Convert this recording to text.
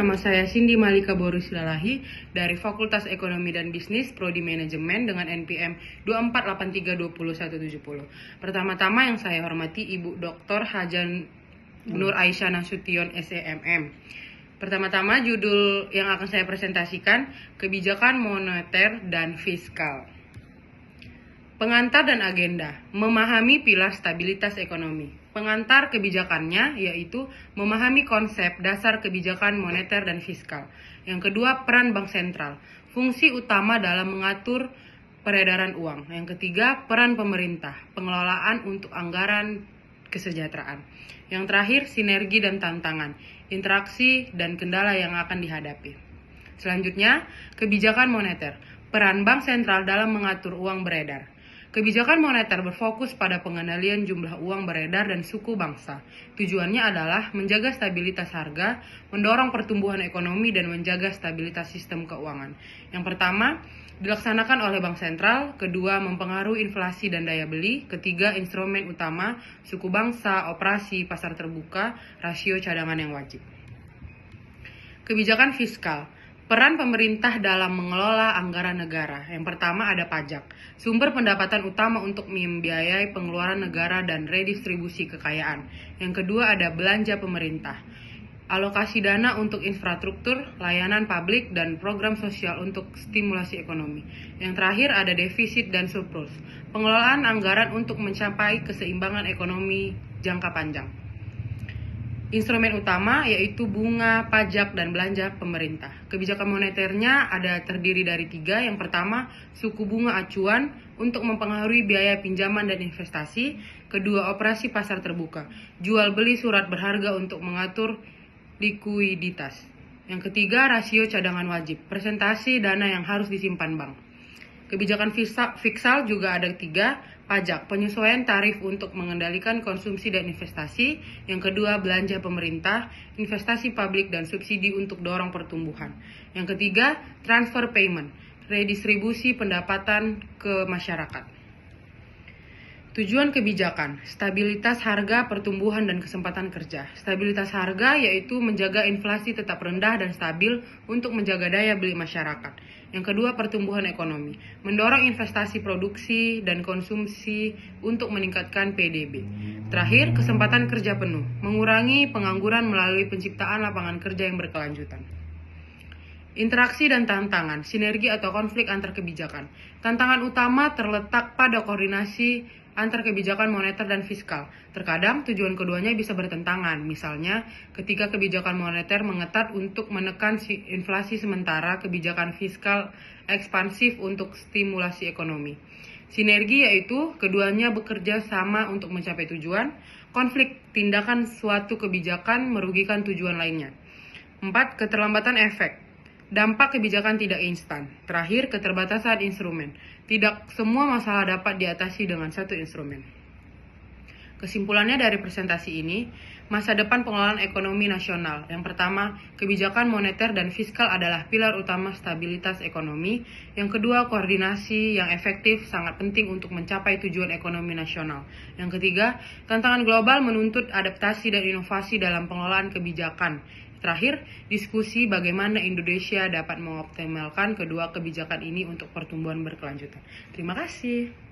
nama saya Cindy Malika Borusilalahi dari Fakultas Ekonomi dan Bisnis Prodi Manajemen dengan NPM 2483202170. Pertama-tama yang saya hormati Ibu Dr. Hajan Nur Aisyah Nasution SEMM. Pertama-tama judul yang akan saya presentasikan, kebijakan moneter dan fiskal. Pengantar dan agenda, memahami pilar stabilitas ekonomi. Pengantar kebijakannya yaitu memahami konsep dasar kebijakan moneter dan fiskal. Yang kedua, peran bank sentral, fungsi utama dalam mengatur peredaran uang. Yang ketiga, peran pemerintah, pengelolaan untuk anggaran kesejahteraan. Yang terakhir, sinergi dan tantangan, interaksi dan kendala yang akan dihadapi. Selanjutnya, kebijakan moneter, peran bank sentral dalam mengatur uang beredar. Kebijakan moneter berfokus pada pengendalian jumlah uang beredar dan suku bangsa. Tujuannya adalah menjaga stabilitas harga, mendorong pertumbuhan ekonomi, dan menjaga stabilitas sistem keuangan. Yang pertama, dilaksanakan oleh bank sentral. Kedua, mempengaruhi inflasi dan daya beli. Ketiga, instrumen utama, suku bangsa, operasi, pasar terbuka, rasio cadangan yang wajib. Kebijakan fiskal. Peran pemerintah dalam mengelola anggaran negara. Yang pertama ada pajak, sumber pendapatan utama untuk membiayai pengeluaran negara dan redistribusi kekayaan. Yang kedua ada belanja pemerintah, alokasi dana untuk infrastruktur, layanan publik, dan program sosial untuk stimulasi ekonomi. Yang terakhir ada defisit dan surplus, pengelolaan anggaran untuk mencapai keseimbangan ekonomi jangka panjang. Instrumen utama yaitu bunga, pajak, dan belanja pemerintah. Kebijakan moneternya terdiri dari 3. Yang pertama, suku bunga acuan untuk mempengaruhi biaya pinjaman dan investasi. Kedua, operasi pasar terbuka, jual beli surat berharga untuk mengatur likuiditas. Yang ketiga, rasio cadangan wajib, presentasi dana yang harus disimpan bank. Kebijakan fiskal juga ada 3. Pajak, penyesuaian tarif untuk mengendalikan konsumsi dan investasi. Yang kedua, belanja pemerintah, investasi publik, dan subsidi untuk dorong pertumbuhan. Yang ketiga, transfer payment, redistribusi pendapatan ke masyarakat. Tujuan kebijakan, stabilitas harga, pertumbuhan, dan kesempatan kerja. Stabilitas harga yaitu menjaga inflasi tetap rendah dan stabil untuk menjaga daya beli masyarakat. Yang kedua, pertumbuhan ekonomi, mendorong investasi produksi dan konsumsi untuk meningkatkan PDB. Terakhir, kesempatan kerja penuh, mengurangi pengangguran melalui penciptaan lapangan kerja yang berkelanjutan. Interaksi dan tantangan, sinergi atau konflik antar kebijakan. Tantangan utama terletak pada koordinasi antar kebijakan moneter dan fiskal. Terkadang tujuan keduanya bisa bertentangan. Misalnya, ketika kebijakan moneter mengetat untuk menekan inflasi sementara kebijakan fiskal ekspansif untuk stimulasi ekonomi. Sinergi yaitu keduanya bekerja sama untuk mencapai tujuan. Konflik, tindakan suatu kebijakan merugikan tujuan lainnya. 4. Keterlambatan efek. Dampak kebijakan tidak instan. Terakhir, keterbatasan instrumen. Tidak semua masalah dapat diatasi dengan satu instrumen. Kesimpulannya dari presentasi ini, masa depan pengelolaan ekonomi nasional. Yang pertama, kebijakan moneter dan fiskal adalah pilar utama stabilitas ekonomi. Yang kedua, koordinasi yang efektif sangat penting untuk mencapai tujuan ekonomi nasional. Yang ketiga, tantangan global menuntut adaptasi dan inovasi dalam pengelolaan kebijakan. Terakhir, diskusi bagaimana Indonesia dapat mengoptimalkan kedua kebijakan ini untuk pertumbuhan berkelanjutan. Terima kasih.